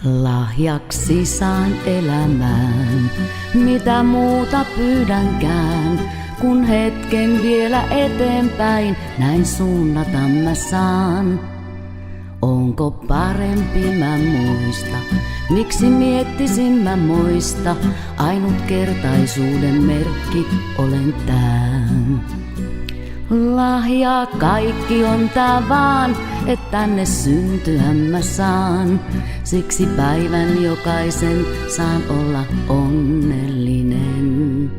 Lahjaksi saan elämään, mitä muuta pyydänkään, kun hetken vielä eteenpäin näin suunnata mä saan. Onko parempi mä muista, miksi miettisin mä muista, ainutkertaisuuden merkki olen tän. Lahja kaikki on tää vaan, et tänne syntyä mä saan. Siksi päivän jokaisen saan olla onnellinen.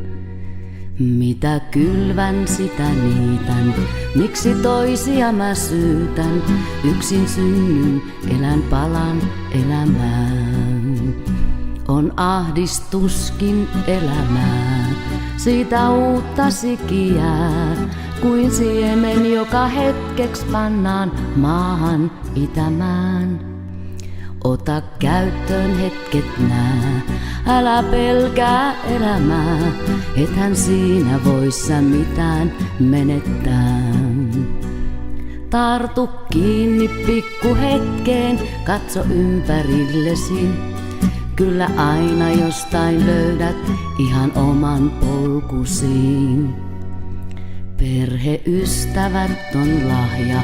Mitä kylvän, sitä niitän, miksi toisia mä syytän. Yksin synnyn, elän palan elämään. On ahdistuskin elämää, siitä uutta sikiää, kuin siemen, joka hetkeksi pannaan maahan itämään. Ota käyttöön hetket nää, älä pelkää elämää, ethän siinä voi sä mitään menettää. Tartu kiinni pikku hetkeen, katso ympärillesi. Kyllä aina jostain löydät ihan oman polkusiin. Perheystävät on lahja,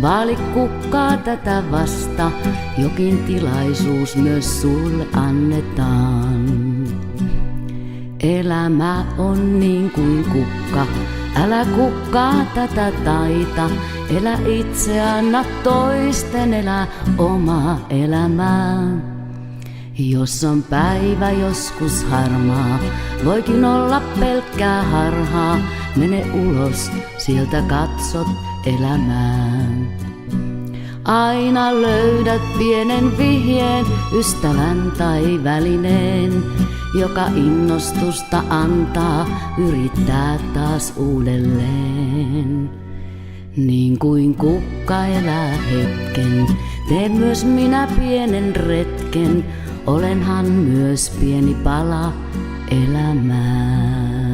vaali kukkaa tätä vasta. Jokin tilaisuus myös sulle annetaan. Elämä on niin kuin kukka, älä kukkaa tätä taita. Elä itse, anna toisten elää omaa elämää. Jos on päivä joskus harmaa, voikin olla pelkkää harhaa. Mene ulos, sieltä katsot elämään. Aina löydät pienen vihjeen, ystävän tai välineen, joka innostusta antaa, yrittää taas uudelleen. Niin kuin kukka elää hetken, teen myös minä pienen retken. Olenhan myös pieni pala elämää.